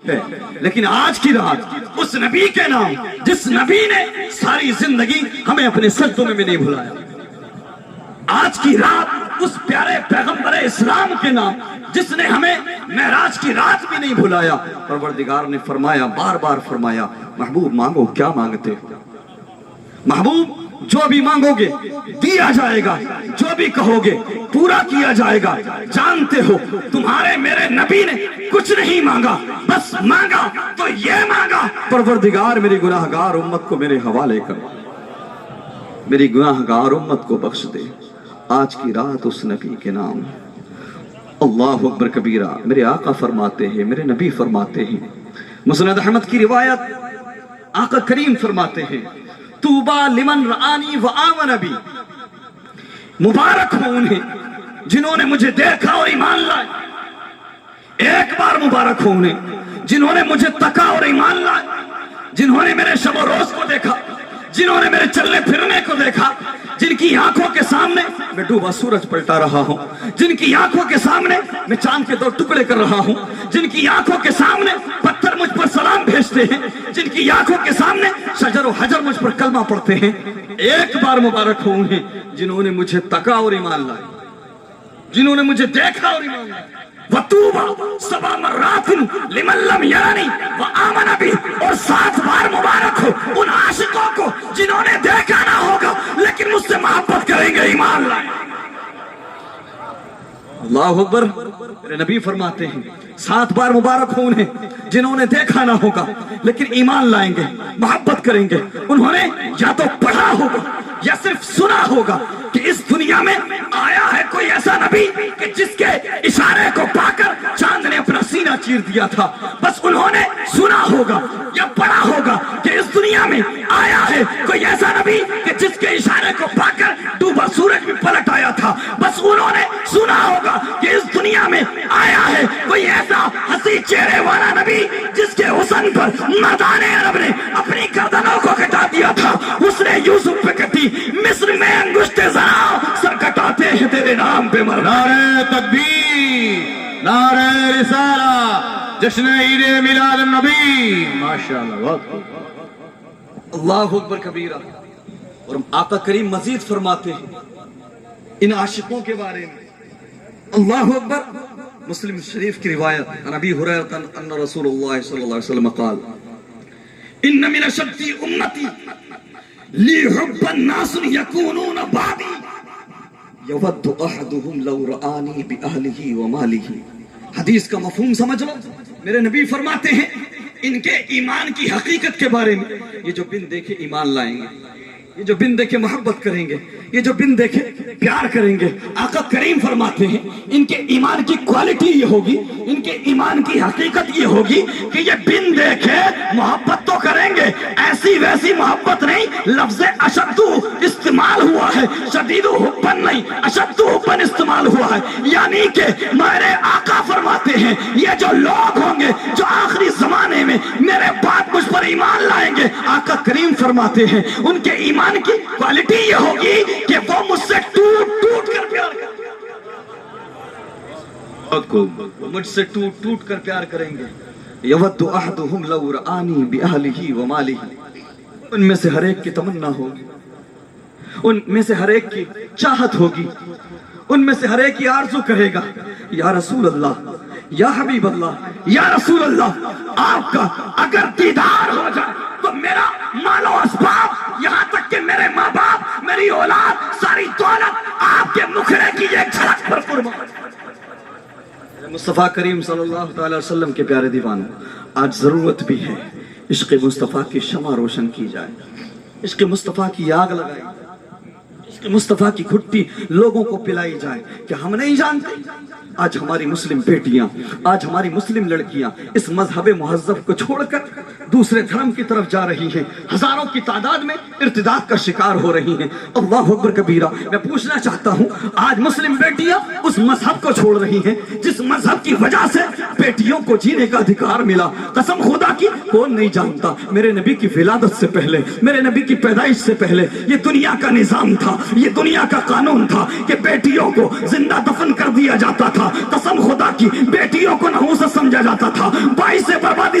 ہے، لیکن آج کی رات اس نبی کے نام جس نبی نے ساری زندگی ہمیں اپنے سجدوں میں بھی نہیں بھلایا، آج کی رات اس پیارے پیغمبر اسلام کے نام جس نے ہمیں معراج کی رات بھی نہیں بھلایا، پروردگار نے فرمایا، بار بار فرمایا، محبوب مانگو کیا مانگتے ہو؟ محبوب جو بھی مانگو گے دیا جائے گا، جو بھی کہو گے پورا کیا جائے گا۔ جانتے ہو تمہارے میرے نبی نے کچھ نہیں مانگا، بس مانگا تو یہ مانگا، پروردگار میری گناہگار امت کو میرے حوالے کر، میری گناہگار امت کو بخش دے۔ آج کی رات اس نبی کے نام، اللہ اکبر کبیرہ، میرے آقا فرماتے ہیں، میرے نبی فرماتے ہیں، مسند احمد کی روایت، آقا کریم فرماتے ہیں، توبہ لمن رآنی وآمن بی، مبارک ہو انہیں جنہوں نے مجھے دیکھا اور ایمان لائے، ایک بار مبارک ہو انہیں جنہوں نے مجھے تکا اور ایمان لائے، جنہوں نے میرے شب و روز کو دیکھا، جنہوں نے میرے چلنے پھرنے کو دیکھا، جن کی آنکھوں کے سامنے میں ڈوبا سورج پلٹا رہا ہوں، جن کی آنکھوں کے سامنے میں چاند کے 2 ٹکڑے کر رہا ہوں، جن کی آنکھوں کے سامنے پتھر مجھ پر سلام بھیجتے ہیں، جن کی آنکھوں کے سامنے شجر و حجر مجھ پر کلمہ پڑھتے ہیں، ایک بار مبارک ہو انہیں جنہوں نے مجھے تکا اور ایمان لائے، جنہوں نے مجھے دیکھا اور ایمان لائے۔ وَتُوبَى 7 مرات لمن لم یرنی وآمن بی، اور 7 بار مبارک ہو ان عاشقوں کو جنہوں نے دیکھا نہ ہوگا لیکن مجھ سے محبت کریں گے، ایمان لائیں۔ اللہ اکبر، میرے نبی فرماتے ہیں 7 بار مبارک ہو انہیں جنہوں نے دیکھا نہ ہوگا لیکن ایمان لائیں گے، محبت کریں گے۔ انہوں نے یا تو پڑھا ہوگا یا صرف سنا ہوگا کہ اس دنیا میں آیا ہے کوئی ایسا نبی کہ جس کے اشارے کو پا کر چاند نے اپنا سینہ چیر دیا تھا، بس انہوں نے سنا ہوگا یا پڑھا ہوگا کہ اس دنیا میں آیا ہے کوئی ایسا نبی کہ جس کے اشارے کو پا کر ڈوبا سورج بھی پلٹ آیا تھا، بس انہوں نے سنا ہوگا کہ اس دنیا میں آیا ہے کوئی ایسا ہنسی چہرے والا نبی جس کے حسن پر مردان عرب نے اپنی گردنوں کو کٹا دیا تھا، اس نے یوسف پہ کٹی، مصر میں انگشت زرا سر کٹاتے ہیں تیرے نام پہ مرنا۔ نعرہ تکبیر، نعرہ رسالہ، جشن عید میلاد النبی، ماشاءاللہ۔ اللہ اکبر کبیرہ۔ اور آقا کریم مزید فرماتے ہیں ان عاشقوں کے بارے میں، اللہ اکبر، مسلم شریف کی روایت، عن ابی ہریرہ ان رسول اللہ صلی اللہ علیہ وسلم قال ان من اشد امتی لی حب الناس یکونون بعدی یود احدهم لو رآنی بأہلہ ومالہ۔ حدیث کا مفہوم سمجھ لو، میرے نبی فرماتے ہیں ان کے ایمان کی حقیقت کے بارے میں، یہ جو بن دیکھے ایمان لائیں گے، یہ جو بن دیکھے محبت کریں گے، یہ جو بن دیکھے پیار کریں گے۔ آقا کریم فرماتے ہیں ان کے ایمان کی کوالٹی یہ ہوگی، ان کے ایمان کی حقیقت یہ ہوگی کہ یہ بن دیکھے محبت تو کریں گے، ایسی ویسی محبت نہیں، لفظ اشدو استعمال ہوا ہے، شدید حبن نہیں، اشدو حبن استعمال ہوا ہے، یعنی کہ میرے آقا فرماتے ہیں یہ جو لوگ ہوں گے جو آخری زمانے میں میرے بعد مجھ پر ایمان لائیں گے، آقا کریم فرماتے ہیں ان کے ایمان کی کوالٹی یہ ہوگی کہ وہ مجھ سے ٹوٹ ٹوٹ کر پیار کریں گے، مجھ سے ٹوٹ ٹوٹ کر پیار کریں گے۔ یود احدہم لو رآنی بأہلہ ومالہ، ان میں سے ہر ایک کی تمنا ہوگی، ان میں سے ہر ایک کی چاہت ہوگی، ان میں سے ہر ایک کی آرزو کرے گا، یا رسول اللہ، یا حبیب اللہ، یا رسول اللہ، آپ کا اگر دیدار ہو جائے تو میرا مال و اسباب، یہاں تک کہ میرے ماں باپ، میری اولاد، ساری دولت آپ کے مکھڑے کی ایک جھلک پر قربان۔ مصطفیٰ کریم صلی اللہ تعالی وسلم کے پیارے دیوانوں، آج ضرورت بھی ہے عشق مصطفیٰ کی شمع روشن کی جائے، عشق مصطفیٰ کی آگ لگائی جائے، عشق مصطفیٰ کی گھٹی لوگوں کو پلائی جائے۔ کہ ہم نہیں جانتے آج ہماری مسلم بیٹیاں، آج ہماری مسلم لڑکیاں اس مذہب مہذب کو چھوڑ کر دوسرے دھرم کی طرف جا رہی ہیں، ہزاروں کی تعداد میں ارتداد کا شکار ہو رہی ہیں۔ اللہ اکبر کبیرہ۔ میں پوچھنا چاہتا ہوں آج مسلم بیٹیاں اس مذہب کو چھوڑ رہی ہیں جس مذہب کی وجہ سے بیٹیوں کو جینے کا ادھیکار ملا۔ قسم خدا کی کون نہیں جانتا، میرے نبی کی ولادت سے پہلے، میرے نبی کی پیدائش سے پہلے یہ دنیا کا نظام تھا، یہ دنیا کا قانون تھا کہ بیٹیوں کو زندہ دفن کر دیا جاتا تھا۔ قسم خدا کی بیٹیوں کو نحوست سمجھا جاتا تھا، باعث بربادی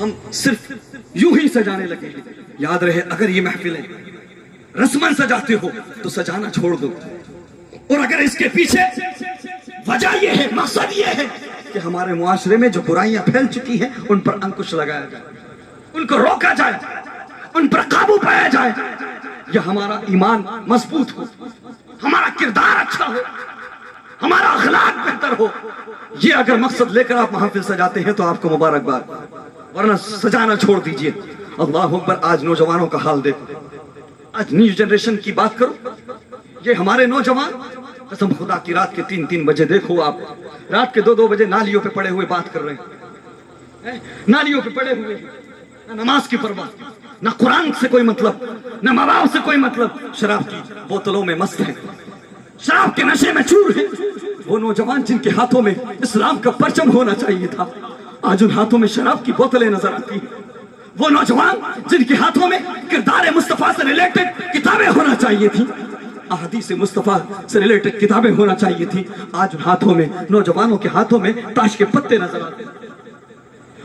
ہم صرف یوں ہی سجانے لگے ہیں. یاد رہے اگر یہ محفلیں رسمن سجاتے ہو تو سجانا چھوڑ دو, اور اگر اس کے پیچھے وجہ یہ ہے, مقصد یہ ہے کہ ہمارے معاشرے میں جو برائیاں پھیل چکی ہیں ان پر انکش لگایا جائے, ان کو روکا جائے, ان پر قابو پایا جائے, یا ہمارا ایمان مضبوط ہو, ہمارا کردار اچھا ہو, ہمارا اخلاق بہتر ہو, یہ اگر مقصد لے کر آپ محافل سجاتے ہیں تو آپ کو مبارکباد, ورنہ سجانا چھوڑ دیجئے. اللہ اکبر. آج نوجوانوں کا حال دیکھو, آج نیو جنریشن کی بات کرو, یہ ہمارے نوجوان قسم خدا کی رات کے 3-3 بجے دیکھو آپ, رات کے 2-2 بجے نالیوں پہ پڑے ہوئے بات کر رہے ہیں, نالیوں پہ پڑے ہوئے, نہ نماز کی پرواہ, نہ قرآن سے کوئی مطلب, نہ ماں باپ سے کوئی مطلب, شراب کی بوتلوں میں مست ہیں, شراب کے نشے میں چور ہیں. وہ نوجوان جن کے ہاتھوں میں اسلام کا پرچم ہونا چاہیے تھا, آج ان ہاتھوں میں شراب کی بوتلیں نظر آتی ہیں. وہ نوجوان جن کے ہاتھوں میں کردار مصطفیٰ سے ریلیٹڈ کتابیں ہونا چاہیے تھی, احادیث مصطفیٰ سے ریلیٹڈ کتابیں ہونا چاہیے تھی, آج ان ہاتھوں میں, نوجوانوں کے ہاتھوں میں تاش کے پتے نظر آتے ہیں.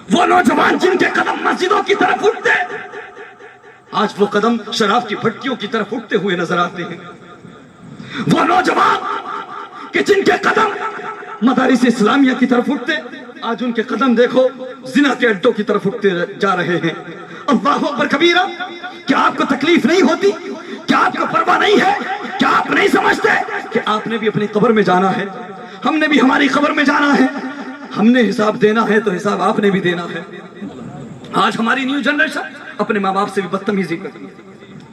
وہ نوجوان جن کے قدم مسجدوں کی طرف اٹھتے, آج وہ قدم شراب کی بھٹیوں کی طرف اٹھتے ہوئے نظر آتے ہیں. وہ نوجوان کہ جن کے قدم مدارس اسلامیہ کی طرف اٹھتے, آج ان کے قدم دیکھو زنا کے اڈوں کی طرف اٹھتے جا رہے ہیں. اللہ اکبر کبیرہ. کیا آپ کو تکلیف نہیں ہوتی؟ کیا آپ کو پرواہ نہیں ہے؟ کیا آپ نہیں سمجھتے کہ آپ نے بھی اپنی قبر میں جانا ہے, ہم نے بھی ہماری قبر میں جانا ہے, ہم نے حساب دینا ہے تو حساب آپ نے بھی دینا ہے. آج ہماری نیو جنریشن اپنے ماں باپ سے بھی بدتمیزی کرتی ہے,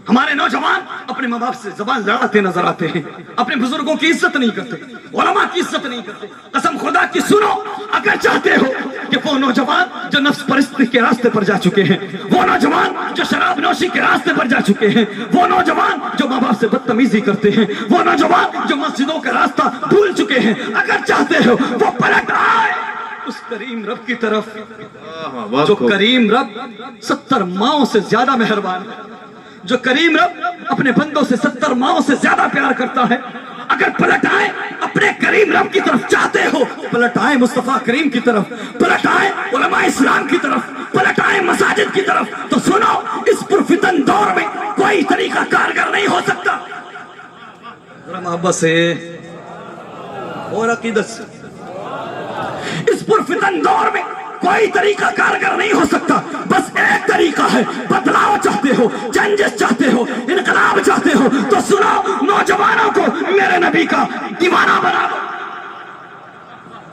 ہمارے نوجوان اپنے ماں باپ سے زبان لڑاتے نظر آتے ہیں, اپنے بزرگوں کی عزت نہیں کرتے, علماء کی عزت نہیں کرتے. قسم خدا کی سنو, اگر چاہتے ہو کہ وہ نوجوان جو نفس پرستی کے راستے پر جا چکے ہیں, وہ نوجوان جو شراب نوشی کے راستے پر جا چکے ہیں, وہ نوجوان جو ماں باپ سے بدتمیزی کرتے ہیں, وہ نوجوان جو مسجدوں کا راستہ بھول چکے ہیں, اگر چاہتے ہو وہ پلٹ آئے اس کریم رب کی طرف, جو کریم رب 70 ماؤں سے زیادہ مہربان ہے, جو کریم رب اپنے بندوں سے 70 ماؤں سے زیادہ پیار کرتا ہے. اگر پلٹ آئے اپنے کریم رب کی طرف, چاہتے ہو پلٹ آئے مصطفیٰ کریم کی طرف, پلٹ آئے علماء اسلام کی طرف, پلٹ آئے مساجد کی طرف, تو سنو اس پرفتن دور میں کوئی طریقہ کارگر نہیں ہو سکتا. ذرا محبت سے اور عقیدت سے, اس پرفتن دور میں کوئی طریقہ کارگر نہیں ہو سکتا. بس ایک طریقہ ہے, بدلاؤ چاہتے ہو, چینجز چاہتے ہو, انقلاب چاہتے ہو تو سنو, نوجوانوں کو میرے نبی کا دیوانہ بنا دو,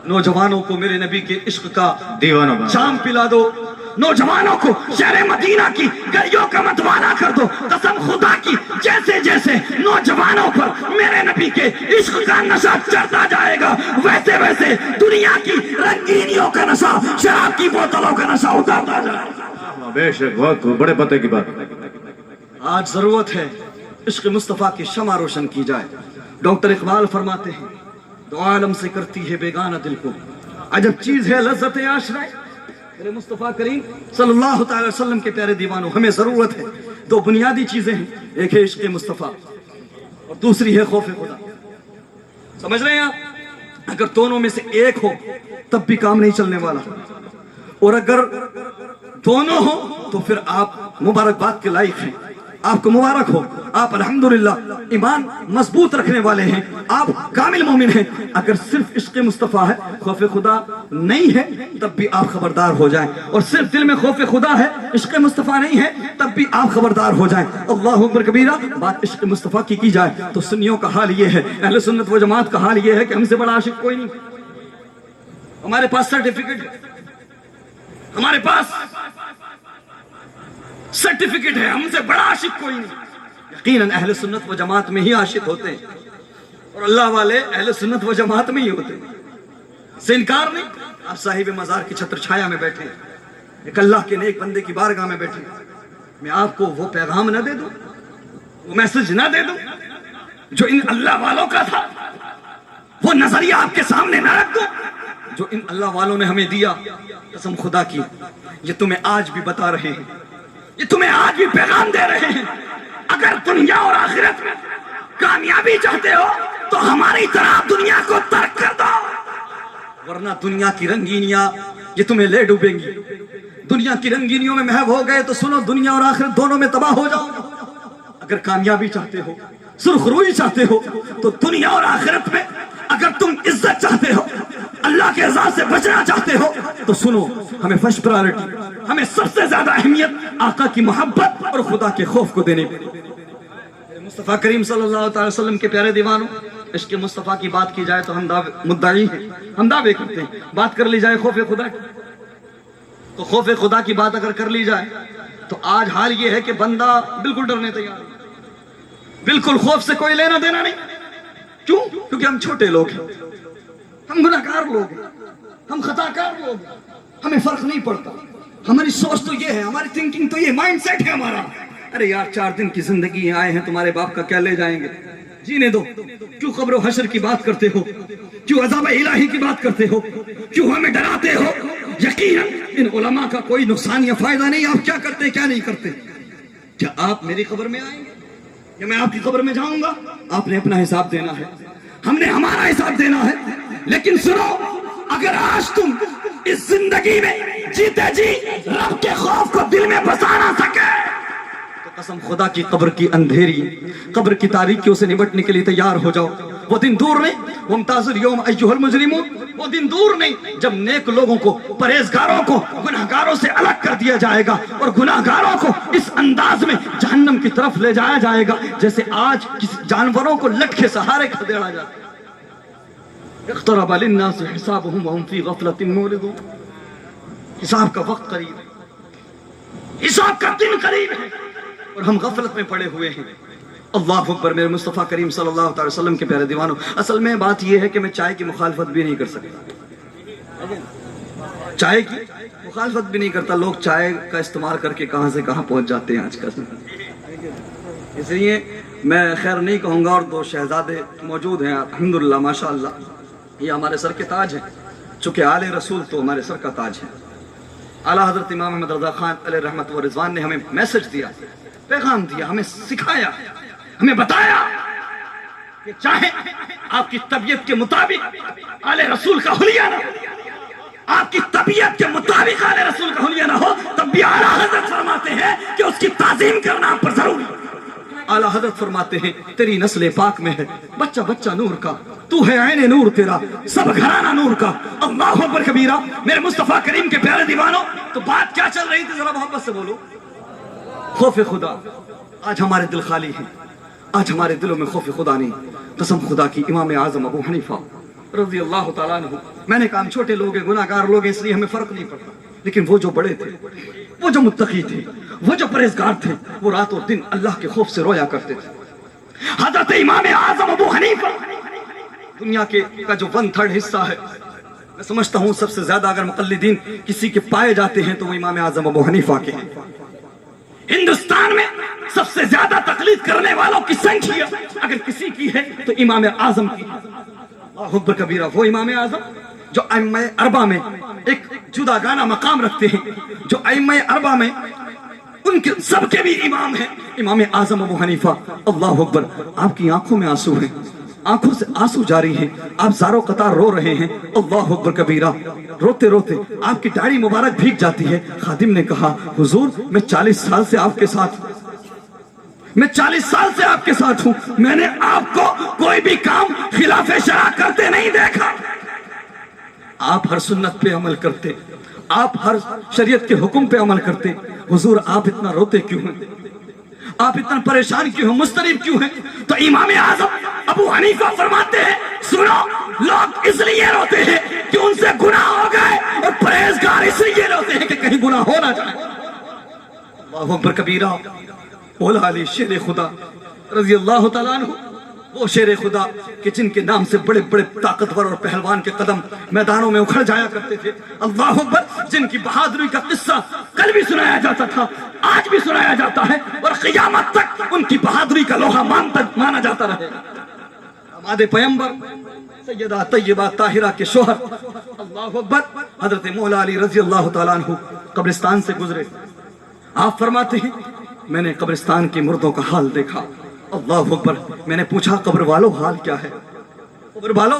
نوجوانوں کو میرے نبی کے عشق کا دیوانہ بنا جام پلا دو, نوجوانوں کو شہر مدینہ کی گلیوں کا متوانا کر دو. قسم خدا کی جیسے جیسے نوجوانوں پر میرے نبی کے عشق کا نشہ چڑھتا جائے گا, ویسے ویسے دنیا کی رنگینیوں کا نشہ, شراب کی بوتلوں کا نشہ اتارتا جائے گا. بے شک, بہت بڑے پتے کی بات. آج ضرورت ہے عشق مصطفیٰ کی شمع روشن کی جائے. ڈاکٹر اقبال فرماتے ہیں, دو عالم سے کرتی ہے بیگانہ دل کو, عجب چیز ہے لذت عاشرہ. میرے مصطفیٰ کریم صلی اللہ تعالی وسلم کے پیارے دیوانوں, ہمیں ضرورت ہے دو بنیادی چیزیں ہیں, ایک ہے عشق مصطفیٰ اور دوسری ہے خوف خدا. سمجھ رہے ہیں آپ؟ اگر دونوں میں سے ایک ہو تب بھی کام نہیں چلنے والا, اور اگر دونوں ہو تو پھر آپ مبارکباد کے لائق ہیں, آپ کو مبارک ہو, آپ الحمدللہ ایمان مضبوط رکھنے والے ہیں, آپ کامل مومن ہیں. اگر صرف عشق مصطفیٰ ہے, خوف خدا نہیں ہے, تب بھی آپ خبردار ہو جائیں, اور صرف دل میں خوف خدا ہے, عشق مصطفیٰ نہیں ہے, تب بھی آپ خبردار ہو جائیں. اللہ اکبر کبیرہ. بات عشق مصطفیٰ کی جائے تو سنیوں کا حال یہ ہے, اہل سنت و جماعت کا حال یہ ہے کہ ہم سے بڑا عاشق کوئی نہیں. ہمارے پاس سرٹیفکیٹ ہے, ہمارے پاس سرٹیفکیٹ ہے, ہم سے بڑا عاشق کوئی نہیں. یقیناً اہل سنت و جماعت میں ہی عاشق ہوتے ہیں, اور اللہ والے اہل سنت و جماعت میں ہی ہوتے ہیں, سے انکار نہیں. آپ صاحب مزار کی چھتر چھایا میں بیٹھے, ایک اللہ کے نیک بندے کی بارگاہ میں بیٹھے, میں آپ کو وہ پیغام نہ دے دوں, وہ میسج نہ دے دوں جو ان اللہ والوں کا تھا, وہ نظریہ آپ کے سامنے نہ رکھ دوں جو ان اللہ والوں نے ہمیں دیا. قسم خدا کی یہ تمہیں آج بھی بتا رہے ہیں, یہ تمہیں آج بھی پیغام دے رہے ہیں. اگر دنیا اور آخرت میں کامیابی چاہتے ہو تو ہماری طرح دنیا کو ترک کر دو, ورنہ دنیا کی رنگینیاں یہ تمہیں لے ڈوبیں گی, دنیا دنیا کی رنگینیوں میں محو ہو گئے تو سنو دنیا اور آخرت دونوں میں تباہ ہو جاؤ. اگر کامیابی چاہتے ہو, سرخروئی چاہتے ہو, تو دنیا اور آخرت میں اگر تم عزت چاہتے ہو, اللہ کے عذاب سے بچنا چاہتے ہو, تو سنو ہمیں فرسٹ پرائورٹی, ہمیں سب سے زیادہ اہمیت آقا کی محبت اور خدا کے خوف کو دینے کی. مصطفیٰ کریم صلی اللہ تعالی وسلم کے پیارے دیوانوں, عشق مصطفیٰ کی بات کی جائے تو ہم مدعی ہیں, ہم دعوے کرتے ہیں. بات کر لی جائے خوف خدا کی, تو خوف خدا کی بات اگر کر لی جائے تو آج حال یہ ہے کہ بندہ بالکل ڈرنے تیار ہے, بالکل خوف سے کوئی لینا دینا نہیں. کیوں؟ کیونکہ ہم چھوٹے لوگ ہیں, ہم گناہگار لوگ ہیں, ہم خطا کار لوگ ہیں, ہمیں فرق نہیں پڑتا. ہماری سوچ تو یہ ہے, ہماری تھنکنگ تو یہ, مائنڈ سیٹ ہے ہمارا, ارے یار 4 دن کی زندگی آئے ہیں, تمہارے باپ کا کیا لے جائیں گے, جینے دو. کیوں قبر و حشر کی بات کرتے ہو, کیوں عذاب الہی کی بات کرتے ہو, کیوں ہمیں ڈراتے ہو؟ یقیناً ان علماء کا کوئی نقصان یا فائدہ نہیں. آپ کیا کرتے کیا نہیں کرتے؟ کیا آپ میری قبر میں آئیں گے یا میں آپ کی قبر میں جاؤں گا؟ آپ نے اپنا حساب دینا ہے, ہم نے ہمارا حساب دینا ہے. لیکن سنو, اگر آج تم اس زندگی میں جیتے جی رب کے خوف کو دل میں بسا نہ سکے تو قسم خدا کی قبر کی اندھیری, قبر کی تاریکیوں سے نمٹنے کے لیے تیار ہو جاؤ. وہ دن دور نہیں, وامتاز اليوم ایھا المجرمون, وہ دن دور نہیں جب نیک لوگوں کو, پرہیزگاروں کو گناہگاروں سے الگ کر دیا جائے گا اور گناہگاروں کو اس انداز میں جہنم کی طرف لے جایا جائے گا جیسے آج کسی جانوروں کو لٹ کے سہارے کھدیڑا جاتا ہے. اقترب للناس حسابهم وهم في غفلة معرضون. حساب کا وقت قریب ہے, حساب کا دن قریب ہے اور ہم غفلت میں پڑے ہوئے ہیں. اللہ اکبر. میرے مصطفیٰ کریم صلی اللہ تعالی وسلم کے پیارے دیوانوں, اصل میں بات یہ ہے کہ میں چائے کی مخالفت بھی نہیں کر سکتا, چائے کی مخالفت بھی نہیں کرتا. لوگ چائے کا استعمال کر کے کہاں سے کہاں پہنچ جاتے ہیں آج کل. اس لیے میں خیر نہیں کہوں گا. اور 2 شہزادے موجود ہیں الحمدللہ ماشاءاللہ, یہ ہمارے سر کے تاج ہیں, چونکہ آل رسول تو ہمارے سر کا تاج ہے. اعلیٰ حضرت امام احمد رضا خان علیہ رحمت و رضوان نے ہمیں میسج دیا, پیغام دیا, ہمیں سکھایا, ہمیں بتایا کہ چاہے آپ کی طبیعت کے مطابق آل رسول کا حلیہ نہ, آپ کی طبیعت کے مطابق آل رسول کا حلیہ نہ ہو, تب بھی اعلیٰ حضرت فرماتے ہیں کہ اس کی تعظیم کرنا آپ پر ضروری ہے. اعلیٰ حضرت فرماتے ہیں تیری نسل پاک میں ہے بچہ بچہ نور کا, تو ہے عین نور تیرا, سب گھرانہ نور کا. اللہ اکبر کبیرہ. میرے مصطفیٰ کریم کے پیارے دیوانوں, تو بات کیا چل رہی تھی, ذرا محبت سے بولو. خوف خدا. آج ہمارے دل خالی ہیں, آج ہمارے دلوں میں خوف خدا نہیں. قسم خدا کی, امام اعظم ابو حنیفہ رضی اللہ تعالیٰ عنہ, میں نے کہا ہم چھوٹے لوگ ہیں, گناہگار لوگ ہیں, اس لیے ہمیں فرق نہیں پڑتا. لیکن وہ جو بڑے تھے, وہ جو متقی تھے, وہ جو پرہیزگار تھے, وہ رات اور دن اللہ کے خوف سے رویا کرتے تھے. حضرت امام اعظم ابو حنیفہ دنیا کا جو 1/3 حصہ ہے, میں سمجھتا ہوں سب سے زیادہ اگر مقلدین کسی کے پائے جاتے ہیں تو وہ امام اعظم ابو حنیفہ کے ہیں. ہندوستان میں سب سے زیادہ تقلید کرنے والوں کی سنکھیا اگر کسی کی ہے تو امام اعظم کی. اللہ اکبر کبیرہ. وہ امام اعظم جو ائمہ اربعہ میں ایک جدا گانا مقام رکھتے ہیں, جو ائمہ اربعہ میں ان کے سب کے بھی امام ہیں, امام اعظم ابو حنیفہ. اللہ اکبر. آپ کی آنکھوں میں آنسو ہیں, آنکھوں سے آنسو جاری ہیں, آپ زاروں قطار رو رہے ہیں. اللہ اکبر کبیرہ. روتے روتے آپ کی داڑھی مبارک بھیگ جاتی ہے. خادم نے کہا حضور میں 40 سال سے آپ کے ساتھ, میں 40 سال سے آپ کے ساتھ ہوں, میں نے آپ کو کوئی بھی کام خلاف شرع کرتے نہیں دیکھا. آپ ہر سنت پہ عمل کرتے, آپ ہر شریعت کے حکم پہ عمل کرتے. حضور آپ اتنا روتے کیوں ہیں, آپ اتنا پریشان کیوں ہیں, مضطرب کیوں ہیں؟ تو امام اعظم ابو حنیفہ فرماتے ہیں سنو, لوگ اس لیے روتے ہیں کہ ان سے گناہ ہو گئے, اور پرہیزگار اس لیے روتے ہیں کہ کہیں گناہ ہو نہ جائے. اللہ اکبر کبیرہ. مولا علی شیر خدا رضی اللہ تعالیٰ عنہ, وہ شیر خدا کہ جن کے نام سے بڑے بڑے طاقتور اور پہلوان کے قدم میدانوں میں اکھڑ جایا کرتے تھے. اللہ اکبر. جن کی بہادری کا قصہ کل بھی سنایا جاتا تھا, آج بھی سنایا جاتا ہے, اور قیامت تک ان کی بہادری کا لوہا مانا جاتا رہے گا. ہمارے پیغمبر سیدہ طیبہ طاہرہ کے شوہر اللہ اکبر حضرت مولا علی رضی اللہ تعالیٰ عنہ قبرستان سے گزرے. آپ فرماتے ہیں میں نے قبرستان کے مردوں کا حال دیکھا. اللہ اکبر. میں نے پوچھا قبر والوں حال کیا ہے, قبر والوں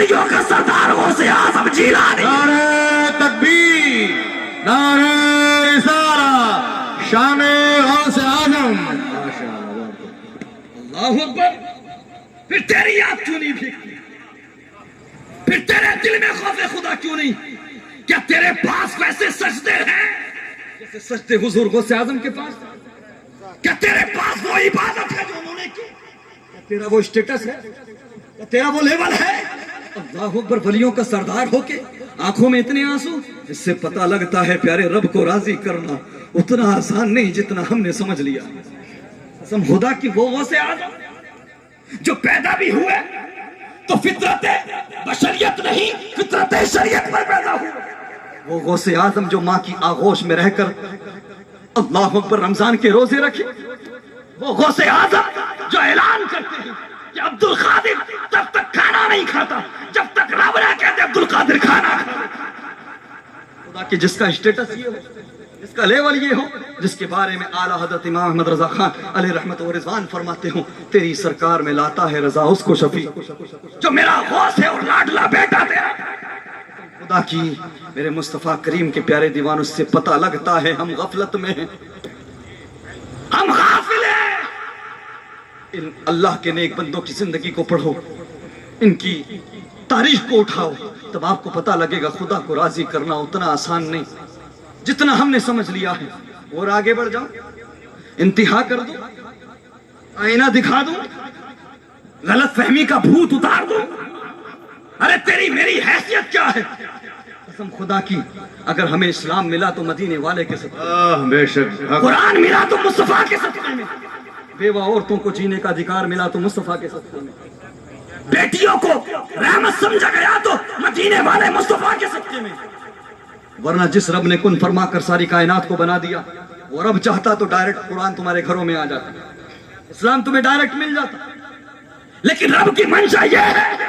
ولیوں کا سردار غوث اعظم جیلانی. نعرہ تکبیر، نعرہ رسالہ، شان غوث اعظم. اللہ اکبر. پھر تیری یاد کیوں نہیں بھیگتی؟ پھر تیرے دل میں خوف خدا کیوں نہیں؟ کیا تیرے پاس ویسے سجدے ہیں جیسے سجدے حضور غوث اعظم کے پاس؟ کیا تیرے پاس وہ عبادت ہے جو انہوں نے کی؟ کیا تیرا وہ اسٹیٹس ہے؟ کیا تیرا وہ لیول ہے؟ اللہ اکبر. ولیوں کا سردار ہو کے آنکھوں میں اتنے آنسو. اس سے پتہ لگتا ہے پیارے رب کو راضی کرنا اتنا آسان نہیں جتنا ہم نے سمجھ لیا. قسم خدا کی وہ غوث اعظم جو پیدا بھی ہوئے تو فطرت بشریت نہیں فطرت شریعت پر پیدا ہوئے. وہ غوث اعظم جو ماں کی آغوش میں رہ کر اللہ اکبر رمضان کے روزے رکھے. وہ غوث اعظم جو اعلان کرتے ہیں کہ عبد القادر تب تک کھانا نہیں کھاتا جب تک رب نہ کہتے عبد القادر کھانا کھاتا. خدا کہ جس کا اسٹیٹس یہ ہو، جس کا لیول یہ ہو، جس کے بارے میں اعلیٰ حضرت امام احمد رضا خان علیہ رحمت و رضوان فرماتے ہوں تیری سرکار میں لاتا ہے رضا اس کو شفیع جو میرا غوث ہے اور لاڈلا بیٹا تیرا. خدا کی میرے مصطفیٰ کریم کے پیارے دیوان، اس سے پتہ لگتا ہے ہم غفلت میں ہیں، ہم غافل ہیں. ان اللہ کے نیک بندوں کی زندگی کو پڑھو، ان کی تاریخ کو اٹھاؤ، تب آپ کو پتہ لگے گا خدا کو راضی کرنا اتنا آسان نہیں جتنا ہم نے سمجھ لیا ہے. اور آگے بڑھ جاؤ، انتہا کر دو، آئینہ دکھا دو، غلط فہمی کا بھوت اتار دو. ارے تیری میری حیثیت کیا ہے؟ قسم خدا کی اگر ہمیں اسلام ملا تو مدینے والے کے صدقے، بے شک حق. قرآن ملا تو مصطفیٰ کے صدقے میں، بیوہ عورتوں کو جینے کا ادھیکار ملا تو مصطفیٰ کے صدقے میں، بیٹیوں کو رحمت سمجھا گیا تو مدینے والے مصطفیٰ کے صدقے میں. ورنہ جس رب نے کن فرما کر ساری کائنات کو بنا دیا وہ رب چاہتا تو ڈائریکٹ قرآن تمہارے گھروں میں آ جاتا، اسلام تمہیں ڈائریکٹ مل جاتا. لیکن رب کی منشا یہ ہے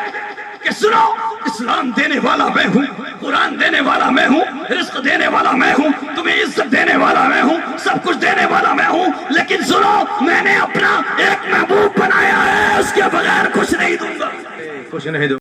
کہ سنو اسلام دینے والا میں ہوں، قرآن دینے والا میں ہوں، رزق دینے والا میں ہوں، تمہیں عزت دینے والا میں ہوں، سب کچھ دینے والا میں ہوں. لیکن سنو میں نے اپنا ایک محبوب بنایا ہے، اس کے بغیر کچھ نہیں دوں گا. کچھ نہیں دو.